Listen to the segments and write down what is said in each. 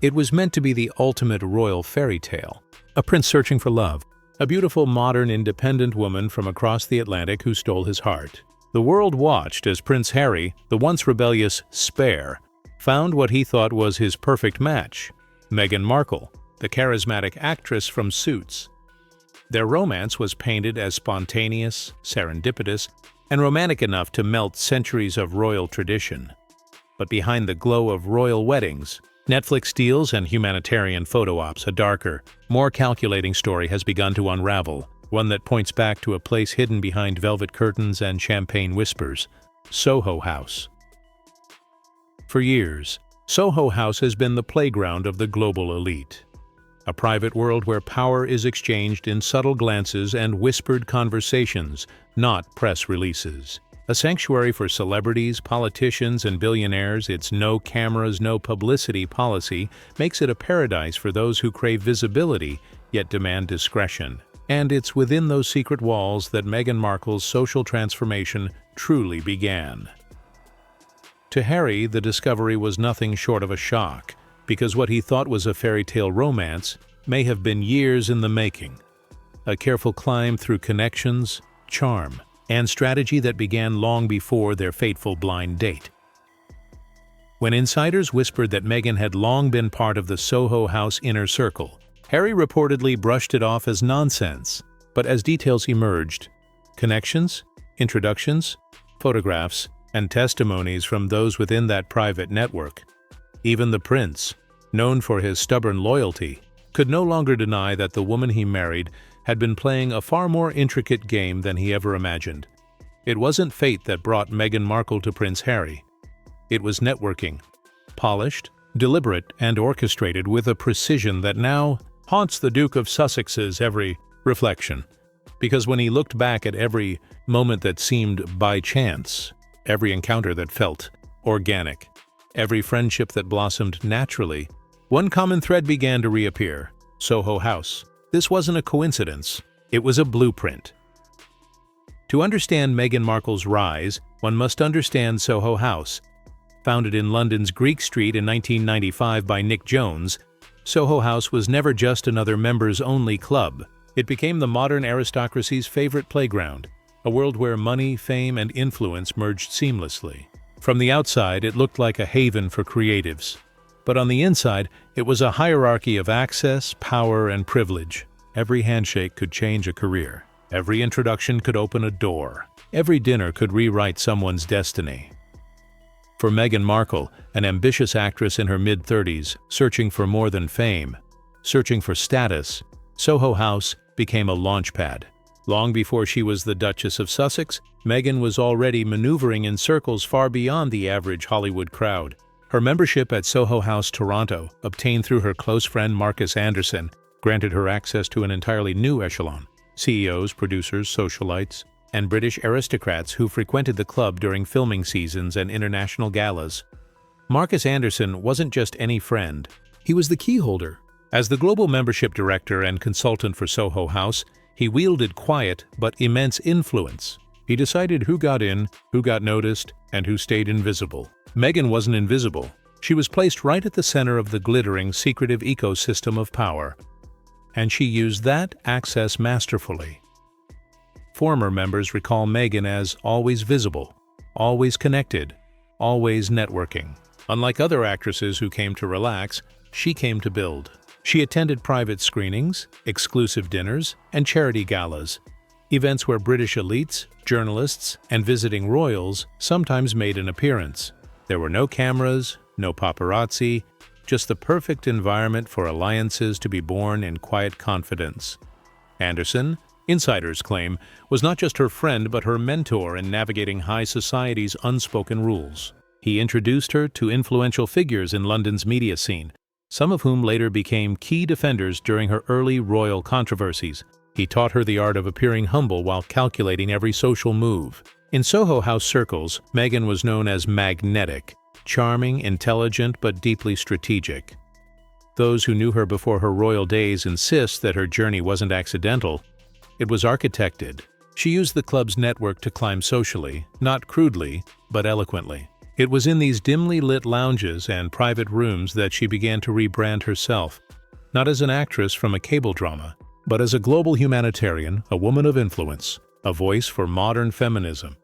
It was meant to be the ultimate royal fairy tale, a prince searching for love, a beautiful, modern, independent woman from across the Atlantic who stole his heart. The world watched as Prince Harry, the once rebellious spare, found what he thought was his perfect match, Meghan Markle, the charismatic actress from Suits. Their romance was painted as spontaneous, serendipitous, and romantic enough to melt centuries of royal tradition. But behind the glow of royal weddings, Netflix deals, and humanitarian photo ops, a darker, more calculating story has begun to unravel, one that points back to a place hidden behind velvet curtains and champagne whispers, Soho House. For years, Soho House has been the playground of the global elite. A private world where power is exchanged in subtle glances and whispered conversations, not press releases. A sanctuary for celebrities, politicians, and billionaires, its no cameras, no publicity policy makes it a paradise for those who crave visibility yet demand discretion. And it's within those secret walls that Meghan Markle's social transformation truly began. To Harry, the discovery was nothing short of a shock, because what he thought was a fairy tale romance may have been years in the making. A careful climb through connections, charm, and strategy that began long before their fateful blind date. When insiders whispered that Meghan had long been part of the Soho House inner circle, Harry reportedly brushed it off as nonsense. But as details emerged, connections, introductions, photographs, and testimonies from those within that private network, even the prince, known for his stubborn loyalty, could no longer deny that the woman he married had been playing a far more intricate game than he ever imagined. It wasn't fate that brought Meghan Markle to Prince Harry. It was networking, polished, deliberate, and orchestrated with a precision that now haunts the Duke of Sussex's every reflection. Because when he looked back at every moment that seemed by chance, every encounter that felt organic, every friendship that blossomed naturally, one common thread began to reappear: Soho House. This wasn't a coincidence, it was a blueprint. To understand Meghan Markle's rise, one must understand Soho House. Founded in London's Greek Street in 1995 by Nick Jones, Soho House was never just another members-only club. It became the modern aristocracy's favorite playground, a world where money, fame, and influence merged seamlessly. From the outside, it looked like a haven for creatives. But on the inside, it was a hierarchy of access, power, and privilege. Every handshake could change a career. Every introduction could open a door. Every dinner could rewrite someone's destiny. For Meghan Markle, an ambitious actress in her mid-30s, searching for more than fame, searching for status, Soho House became a launchpad. Long before she was the Duchess of Sussex, Meghan was already maneuvering in circles far beyond the average Hollywood crowd. Her membership at Soho House Toronto, obtained through her close friend Marcus Anderson, granted her access to an entirely new echelon: CEOs, producers, socialites, and British aristocrats who frequented the club during filming seasons and international galas. Marcus Anderson wasn't just any friend, he was the key holder. As the global membership director and consultant for Soho House, he wielded quiet but immense influence. He decided who got in, who got noticed, and who stayed invisible. Meghan wasn't invisible. She was placed right at the center of the glittering, secretive ecosystem of power. And she used that access masterfully. Former members recall Meghan as always visible, always connected, always networking. Unlike other actresses who came to relax, she came to build. She attended private screenings, exclusive dinners, and charity galas, events where British elites, journalists, and visiting royals sometimes made an appearance. There were no cameras, no paparazzi, just the perfect environment for alliances to be born in quiet confidence. Anderson, insiders claim, was not just her friend but her mentor in navigating high society's unspoken rules. He introduced her to influential figures in London's media scene, some of whom later became key defenders during her early royal controversies. He taught her the art of appearing humble while calculating every social move. In Soho House circles, Meghan was known as magnetic, charming, intelligent, but deeply strategic. Those who knew her before her royal days insist that her journey wasn't accidental. It was architected. She used the club's network to climb socially, not crudely, but eloquently. It was in these dimly lit lounges and private rooms that she began to rebrand herself, not as an actress from a cable drama, but as a global humanitarian, a woman of influence, a voice for modern feminism.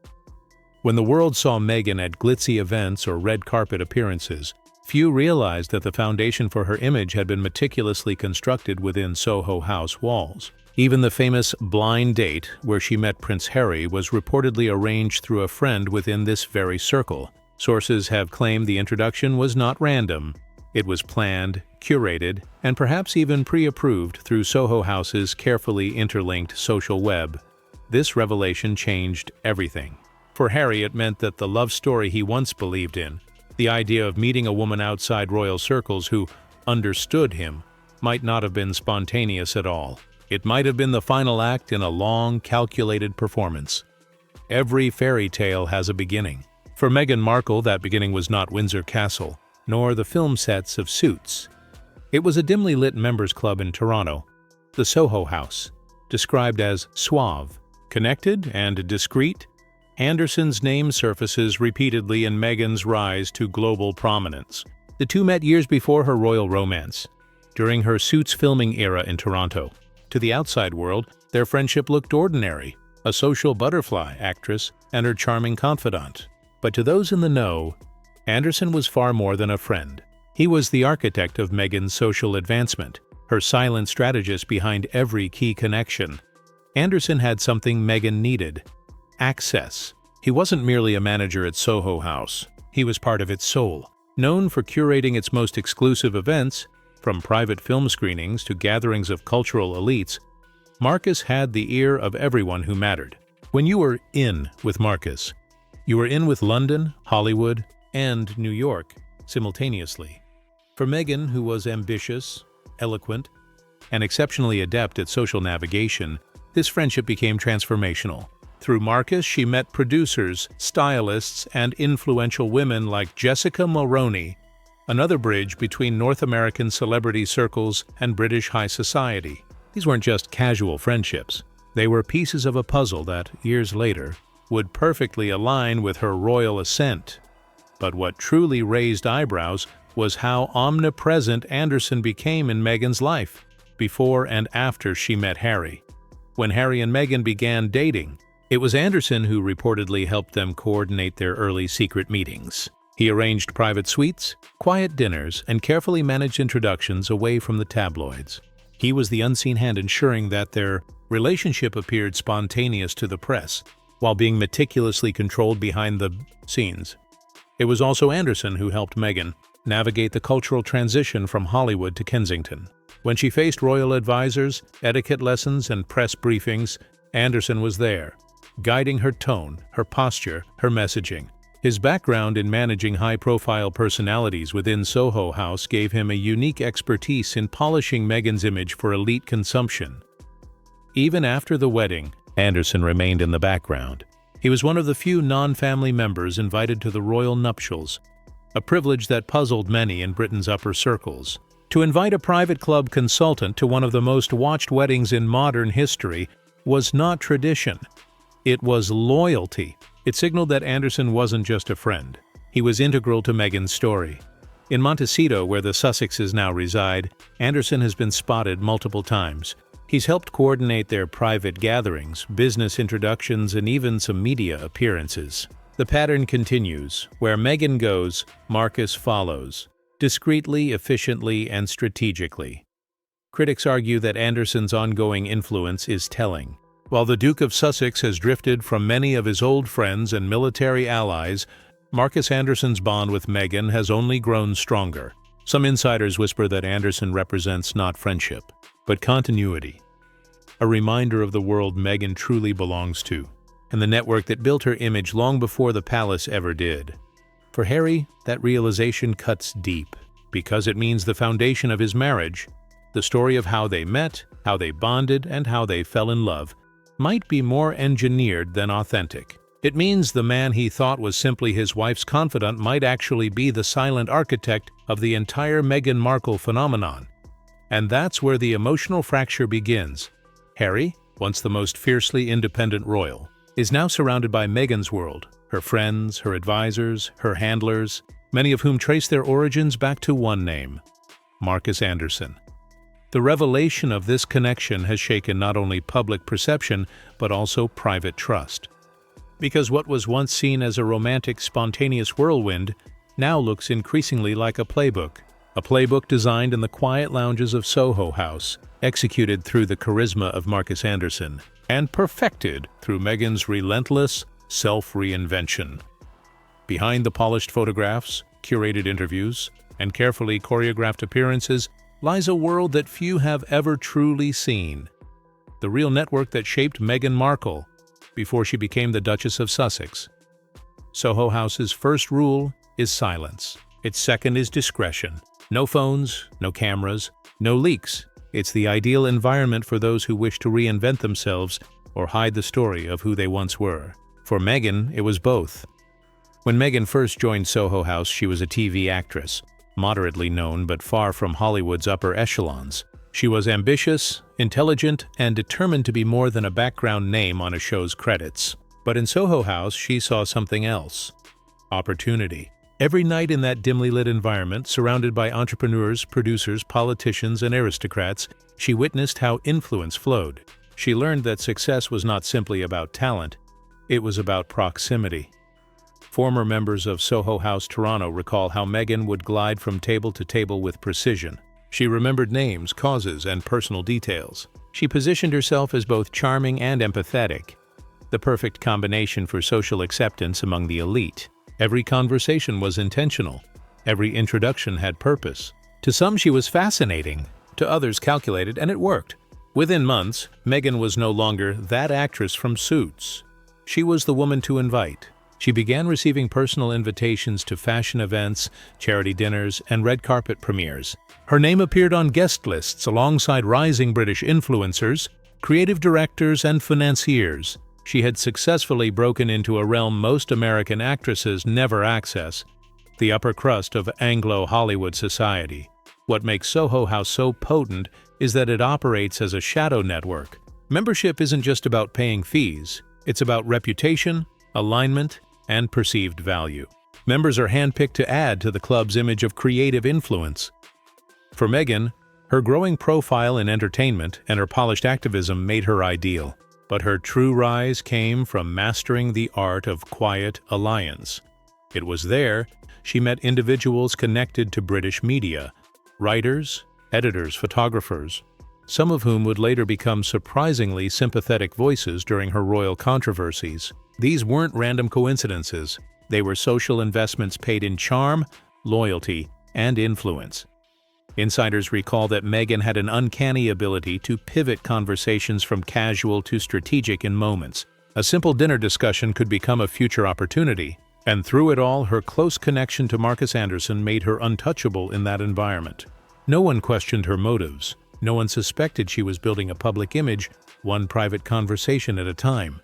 When the world saw Meghan at glitzy events or red carpet appearances, few realized that the foundation for her image had been meticulously constructed within Soho House walls. Even the famous blind date where she met Prince Harry was reportedly arranged through a friend within this very circle. Sources have claimed the introduction was not random. It was planned, curated, and perhaps even pre-approved through Soho House's carefully interlinked social web. This revelation changed everything. For Harry, it meant that the love story he once believed in, the idea of meeting a woman outside royal circles who understood him, might not have been spontaneous at all. It might have been the final act in a long, calculated performance. Every fairy tale has a beginning. For Meghan Markle, that beginning was not Windsor Castle, nor the film sets of Suits. It was a dimly lit members club in Toronto, the Soho House, described as suave, connected, and discreet. Anderson's name surfaces repeatedly in Meghan's rise to global prominence. The two met years before her royal romance, during her Suits filming era in Toronto. To the outside world, their friendship looked ordinary, a social butterfly actress and her charming confidant. But to those in the know, Anderson was far more than a friend. He was the architect of Meghan's social advancement, her silent strategist behind every key connection. Anderson had something Meghan needed: access. He wasn't merely a manager at Soho House. He was part of its soul. Known for curating its most exclusive events, from private film screenings to gatherings of cultural elites, Marcus had the ear of everyone who mattered. When you were in with Marcus, you were in with London, Hollywood, and New York simultaneously. For Meghan, who was ambitious, eloquent, and exceptionally adept at social navigation, this friendship became transformational. Through Marcus, she met producers, stylists, and influential women like Jessica Mulroney, another bridge between North American celebrity circles and British high society. These weren't just casual friendships. They were pieces of a puzzle that, years later, would perfectly align with her royal ascent. But what truly raised eyebrows was how omnipresent Anderson became in Meghan's life, before and after she met Harry. When Harry and Meghan began dating, it was Anderson who reportedly helped them coordinate their early secret meetings. He arranged private suites, quiet dinners, and carefully managed introductions away from the tabloids. He was the unseen hand ensuring that their relationship appeared spontaneous to the press, while being meticulously controlled behind the scenes. It was also Anderson who helped Meghan navigate the cultural transition from Hollywood to Kensington. When she faced royal advisors, etiquette lessons, and press briefings, Anderson was there, guiding her tone, her posture, her messaging. His background in managing high-profile personalities within Soho House gave him a unique expertise in polishing Meghan's image for elite consumption. Even after the wedding, Anderson remained in the background. He was one of the few non-family members invited to the royal nuptials, a privilege that puzzled many in Britain's upper circles. To invite a private club consultant to one of the most watched weddings in modern history was not tradition. It was loyalty. It signaled that Anderson wasn't just a friend. He was integral to Meghan's story. In Montecito, where the Sussexes now reside, Anderson has been spotted multiple times. He's helped coordinate their private gatherings, business introductions, and even some media appearances. The pattern continues. Where Meghan goes, Marcus follows, discreetly, efficiently, and strategically. Critics argue that Anderson's ongoing influence is telling. While the Duke of Sussex has drifted from many of his old friends and military allies, Marcus Anderson's bond with Meghan has only grown stronger. Some insiders whisper that Anderson represents not friendship, but continuity, a reminder of the world Meghan truly belongs to, and the network that built her image long before the palace ever did. For Harry, that realization cuts deep, because it means the foundation of his marriage, the story of how they met, how they bonded, and how they fell in love, might be more engineered than authentic. It means the man he thought was simply his wife's confidant might actually be the silent architect of the entire Meghan Markle phenomenon. And that's where the emotional fracture begins. Harry, once the most fiercely independent royal, is now surrounded by Meghan's world, her friends, her advisors, her handlers, many of whom trace their origins back to one name: Marcus Anderson. The revelation of this connection has shaken not only public perception, but also private trust. Because what was once seen as a romantic, spontaneous whirlwind now looks increasingly like a playbook designed in the quiet lounges of Soho House, executed through the charisma of Marcus Anderson, and perfected through Meghan's relentless self-reinvention. Behind the polished photographs, curated interviews, and carefully choreographed appearances lies a world that few have ever truly seen. The real network that shaped Meghan Markle before she became the Duchess of Sussex. Soho House's first rule is silence. Its second is discretion. No phones, no cameras, no leaks. It's the ideal environment for those who wish to reinvent themselves or hide the story of who they once were. For Meghan, it was both. When Meghan first joined Soho House, she was a TV actress, moderately known but far from Hollywood's upper echelons. She was ambitious, intelligent, and determined to be more than a background name on a show's credits. But in Soho House, she saw something else: opportunity. Every night in that dimly lit environment, surrounded by entrepreneurs, producers, politicians, and aristocrats, she witnessed how influence flowed. She learned that success was not simply about talent, it was about proximity. Former members of Soho House Toronto recall how Meghan would glide from table to table with precision. She remembered names, causes, and personal details. She positioned herself as both charming and empathetic, the perfect combination for social acceptance among the elite. Every conversation was intentional. Every introduction had purpose. To some, she was fascinating. To others, calculated, and it worked. Within months, Meghan was no longer that actress from Suits. She was the woman to invite. She began receiving personal invitations to fashion events, charity dinners, and red carpet premieres. Her name appeared on guest lists alongside rising British influencers, creative directors, and financiers. She had successfully broken into a realm most American actresses never access, the upper crust of Anglo-Hollywood society. What makes Soho House so potent is that it operates as a shadow network. Membership isn't just about paying fees, it's about reputation, alignment, and perceived value. Members are handpicked to add to the club's image of creative influence. For Meghan, her growing profile in entertainment and her polished activism made her ideal. But her true rise came from mastering the art of quiet alliance. It was there she met individuals connected to British media, writers, editors, photographers, some of whom would later become surprisingly sympathetic voices during her royal controversies. These weren't random coincidences. They were social investments paid in charm, loyalty, and influence. Insiders recall that Meghan had an uncanny ability to pivot conversations from casual to strategic in moments. A simple dinner discussion could become a future opportunity, and through it all, her close connection to Marcus Anderson made her untouchable in that environment. No one questioned her motives. No one suspected she was building a public image, one private conversation at a time.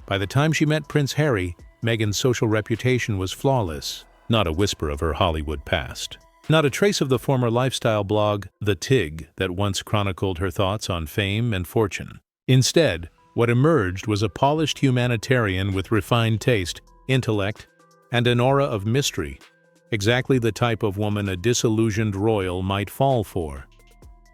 By the time she met Prince Harry, Meghan's social reputation was flawless, not a whisper of her Hollywood past. Not a trace of the former lifestyle blog, The Tig, that once chronicled her thoughts on fame and fortune. Instead, what emerged was a polished humanitarian with refined taste, intellect, and an aura of mystery, exactly the type of woman a disillusioned royal might fall for.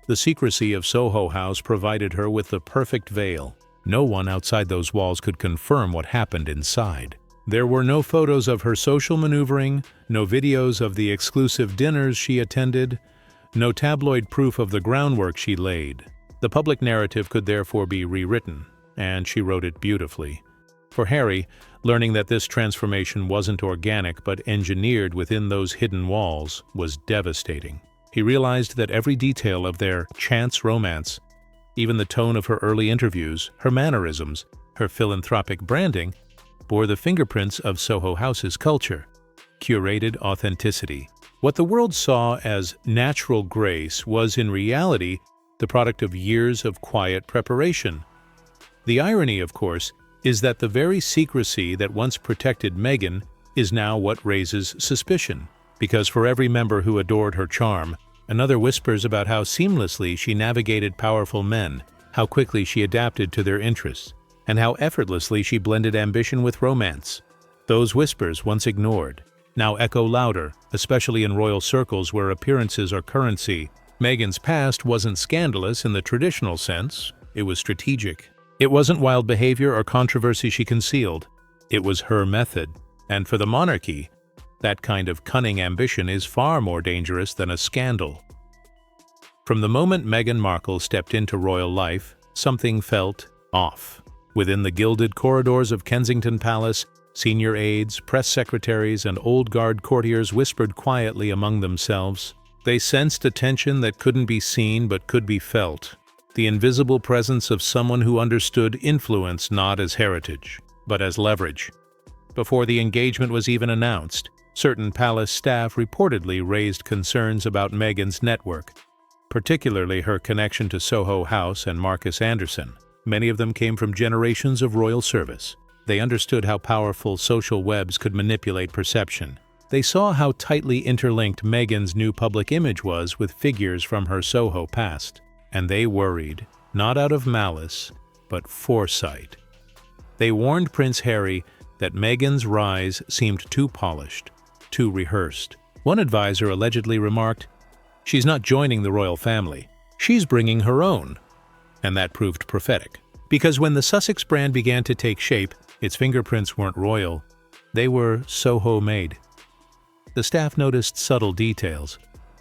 The secrecy of Soho House provided her with the perfect veil. No one outside those walls could confirm what happened inside. There were no photos of her social maneuvering, no videos of the exclusive dinners she attended, no tabloid proof of the groundwork she laid. The public narrative could therefore be rewritten, and she wrote it beautifully. For Harry, learning that this transformation wasn't organic but engineered within those hidden walls was devastating. He realized that every detail of their chance romance, even the tone of her early interviews, her mannerisms, her philanthropic branding, bore the fingerprints of Soho House's culture, curated authenticity. What the world saw as natural grace was in reality the product of years of quiet preparation. The irony, of course, is that the very secrecy that once protected Meghan is now what raises suspicion, because for every member who adored her charm, another whispers about how seamlessly she navigated powerful men, how quickly she adapted to their interests, and how effortlessly she blended ambition with romance. Those whispers, once ignored, now echo louder, especially in royal circles where appearances are currency. Meghan's past wasn't scandalous in the traditional sense, it was strategic. It wasn't wild behavior or controversy she concealed, it was her method. And for the monarchy, that kind of cunning ambition is far more dangerous than a scandal. From the moment Meghan Markle stepped into royal life, something felt off. Within the gilded corridors of Kensington Palace, senior aides, press secretaries, and old guard courtiers whispered quietly among themselves. They sensed a tension that couldn't be seen but could be felt, the invisible presence of someone who understood influence not as heritage, but as leverage. Before the engagement was even announced, certain palace staff reportedly raised concerns about Meghan's network, particularly her connection to Soho House and Marcus Anderson. Many of them came from generations of royal service. They understood how powerful social webs could manipulate perception. They saw how tightly interlinked Meghan's new public image was with figures from her Soho past. And they worried, not out of malice, but foresight. They warned Prince Harry that Meghan's rise seemed too polished, too rehearsed. One advisor allegedly remarked, "She's not joining the royal family, she's bringing her own." And that proved prophetic. Because when the Sussex brand began to take shape, its fingerprints weren't royal, they were Soho-made. The staff noticed subtle details,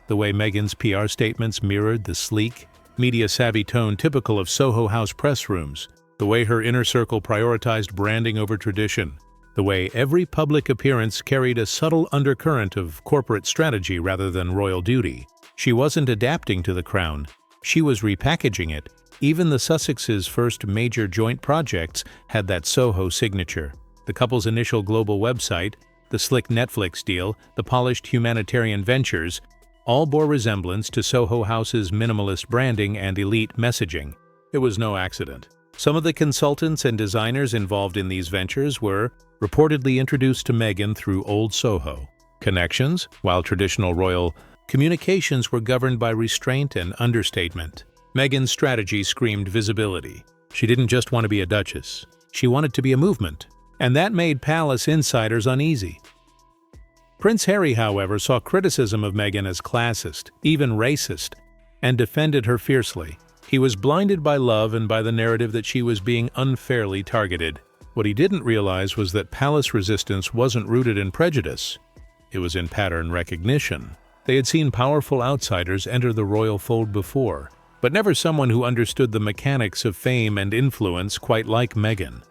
the way Meghan's PR statements mirrored the sleek, media-savvy tone typical of Soho House press rooms, the way her inner circle prioritized branding over tradition, the way every public appearance carried a subtle undercurrent of corporate strategy rather than royal duty. She wasn't adapting to the crown, she was repackaging it. Even the Sussexes' first major joint projects had that Soho signature. The couple's initial global website, the slick Netflix deal, the polished humanitarian ventures, all bore resemblance to Soho House's minimalist branding and elite messaging. It was no accident. Some of the consultants and designers involved in these ventures were reportedly introduced to Meghan through Old Soho connections, while traditional royal communications were governed by restraint and understatement. Meghan's strategy screamed visibility. She didn't just want to be a duchess, she wanted to be a movement, and that made palace insiders uneasy. Prince Harry, however, saw criticism of Meghan as classist, even racist, and defended her fiercely. He was blinded by love and by the narrative that she was being unfairly targeted. What he didn't realize was that palace resistance wasn't rooted in prejudice, it was in pattern recognition. They had seen powerful outsiders enter the royal fold before, but never someone who understood the mechanics of fame and influence quite like Meghan.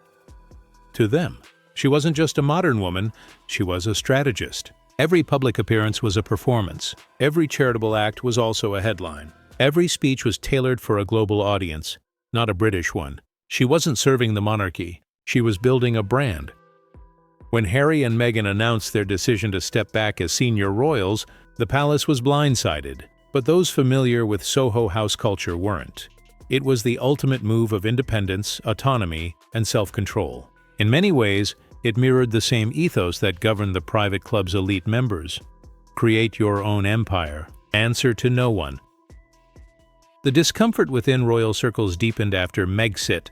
To them, she wasn't just a modern woman, she was a strategist. Every public appearance was a performance. Every charitable act was also a headline. Every speech was tailored for a global audience, not a British one. She wasn't serving the monarchy, she was building a brand. When Harry and Meghan announced their decision to step back as senior royals, the palace was blindsided. But those familiar with Soho House culture weren't. It was the ultimate move of independence, autonomy, and self-control. In many ways, it mirrored the same ethos that governed the private club's elite members. Create your own empire. Answer to no one. The discomfort within royal circles deepened after Megxit.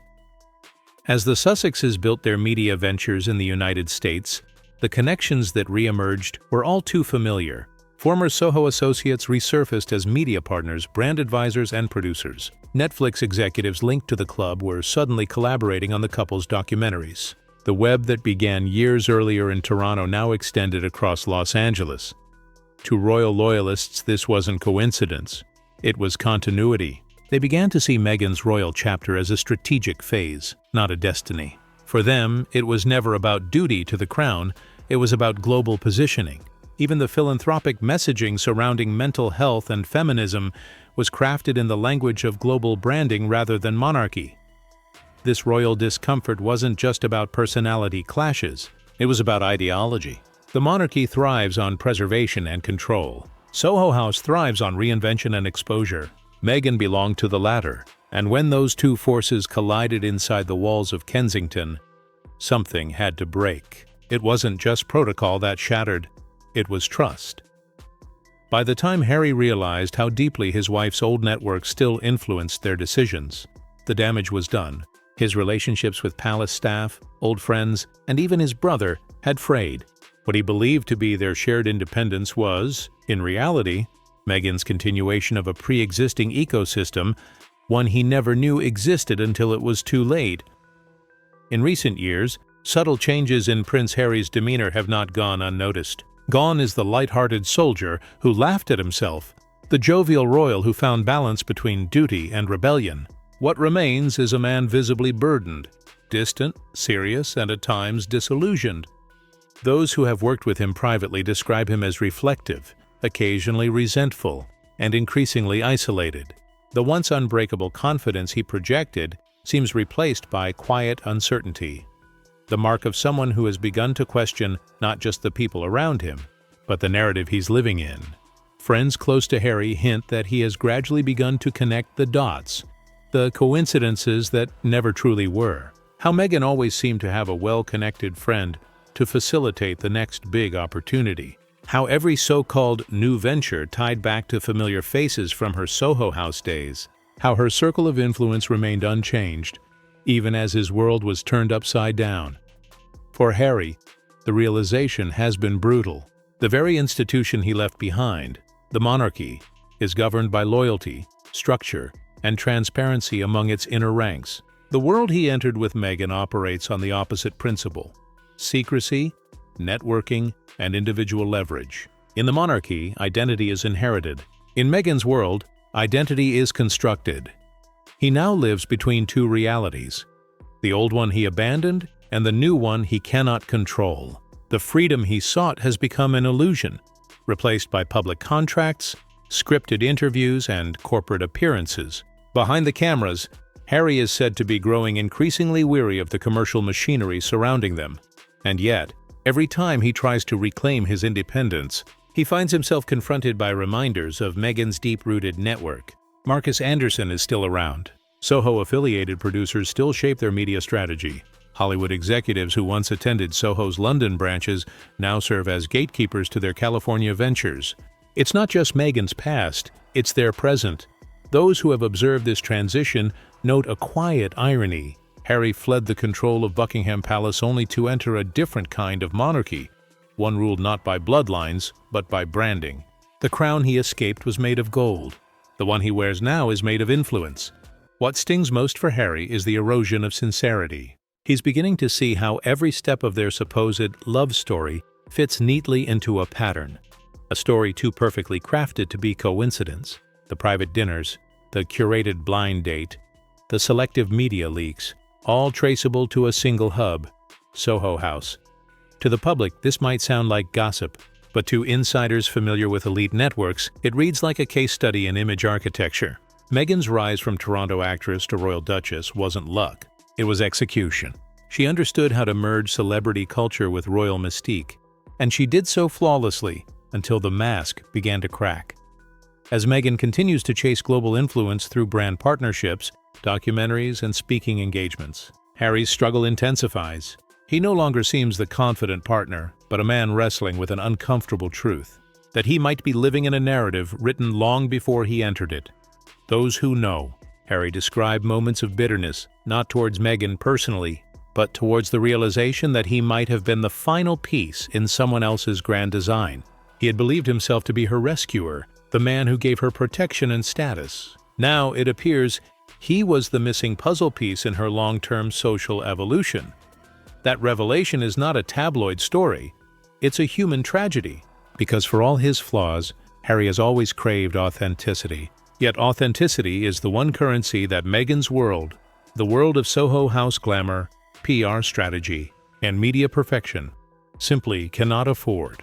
As the Sussexes built their media ventures in the United States, the connections that re-emerged were all too familiar. Former Soho associates resurfaced as media partners, brand advisors, and producers. Netflix executives linked to the club were suddenly collaborating on the couple's documentaries. The web that began years earlier in Toronto now extended across Los Angeles. To royal loyalists, this wasn't coincidence. It was continuity. They began to see Meghan's royal chapter as a strategic phase, not a destiny. For them, it was never about duty to the crown, it was about global positioning. Even the philanthropic messaging surrounding mental health and feminism was crafted in the language of global branding rather than monarchy. This royal discomfort wasn't just about personality clashes, it was about ideology. The monarchy thrives on preservation and control. Soho House thrives on reinvention and exposure. Meghan belonged to the latter, and when those two forces collided inside the walls of Kensington, something had to break. It wasn't just protocol that shattered. It was trust. By the time Harry realized how deeply his wife's old network still influenced their decisions, the damage was done. His relationships with palace staff, old friends, and even his brother had frayed. What he believed to be their shared independence was, in reality, Meghan's continuation of a pre-existing ecosystem, one he never knew existed until it was too late. In recent years, subtle changes in Prince Harry's demeanor have not gone unnoticed. Gone is the light-hearted soldier who laughed at himself, the jovial royal who found balance between duty and rebellion. What remains is a man visibly burdened, distant, serious, and at times disillusioned. Those who have worked with him privately describe him as reflective, occasionally resentful, and increasingly isolated. The once unbreakable confidence he projected seems replaced by quiet uncertainty, the mark of someone who has begun to question not just the people around him, but the narrative he's living in. Friends close to Harry hint that he has gradually begun to connect the dots, the coincidences that never truly were. How Meghan always seemed to have a well-connected friend to facilitate the next big opportunity. How every so-called new venture tied back to familiar faces from her Soho House days. How her circle of influence remained unchanged, even as his world was turned upside down. For Harry, the realization has been brutal. The very institution he left behind, the monarchy, is governed by loyalty, structure, and transparency among its inner ranks. The world he entered with Meghan operates on the opposite principle: secrecy, networking, and individual leverage. In the monarchy, identity is inherited. In Meghan's world, identity is constructed. He now lives between two realities: the old one he abandoned and the new one he cannot control. The freedom he sought has become an illusion, replaced by public contracts, scripted interviews, and corporate appearances. Behind the cameras, Harry is said to be growing increasingly weary of the commercial machinery surrounding them. And yet, every time he tries to reclaim his independence, he finds himself confronted by reminders of Meghan's deep-rooted network. Marcus Anderson is still around. Soho-affiliated producers still shape their media strategy. Hollywood executives who once attended Soho's London branches now serve as gatekeepers to their California ventures. It's not just Meghan's past, it's their present. Those who have observed this transition note a quiet irony. Harry fled the control of Buckingham Palace only to enter a different kind of monarchy, one ruled not by bloodlines, but by branding. The crown he escaped was made of gold. The one he wears now is made of influence. What stings most for Harry is the erosion of sincerity. He's beginning to see how every step of their supposed love story fits neatly into a pattern. A story too perfectly crafted to be coincidence. The private dinners, the curated blind date, the selective media leaks, all traceable to a single hub, Soho House. To the public, this might sound like gossip, but to insiders familiar with elite networks, it reads like a case study in image architecture. Meghan's rise from Toronto actress to royal duchess wasn't luck. It was execution. She understood how to merge celebrity culture with royal mystique, and she did so flawlessly until the mask began to crack. As Meghan continues to chase global influence through brand partnerships, documentaries, and speaking engagements, Harry's struggle intensifies. He no longer seems the confident partner, but a man wrestling with an uncomfortable truth, that he might be living in a narrative written long before he entered it. Those who know, Harry described moments of bitterness, not towards Meghan personally, but towards the realization that he might have been the final piece in someone else's grand design. He had believed himself to be her rescuer, the man who gave her protection and status. Now it appears he was the missing puzzle piece in her long-term social evolution. That revelation is not a tabloid story, it's a human tragedy. Because for all his flaws, Harry has always craved authenticity. Yet authenticity is the one currency that Meghan's world, the world of Soho House glamour, PR strategy, and media perfection, simply cannot afford.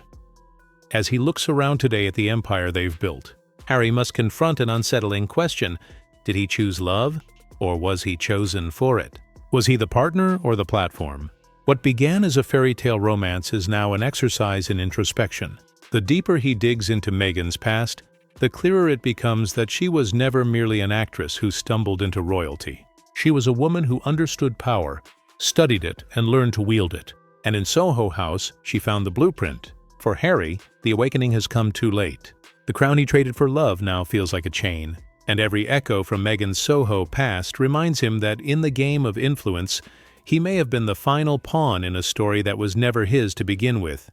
As he looks around today at the empire they've built, Harry must confront an unsettling question. Did he choose love, or was he chosen for it? Was he the partner or the platform? What began as a fairy tale romance is now an exercise in introspection. The deeper he digs into Meghan's past, the clearer it becomes that she was never merely an actress who stumbled into royalty. She was a woman who understood power, studied it, and learned to wield it. And in Soho House, she found the blueprint. For Harry, the awakening has come too late. The crown he traded for love now feels like a chain, and every echo from Meghan's Soho past reminds him that in the game of influence, He may have been the final pawn in a story that was never his to begin with.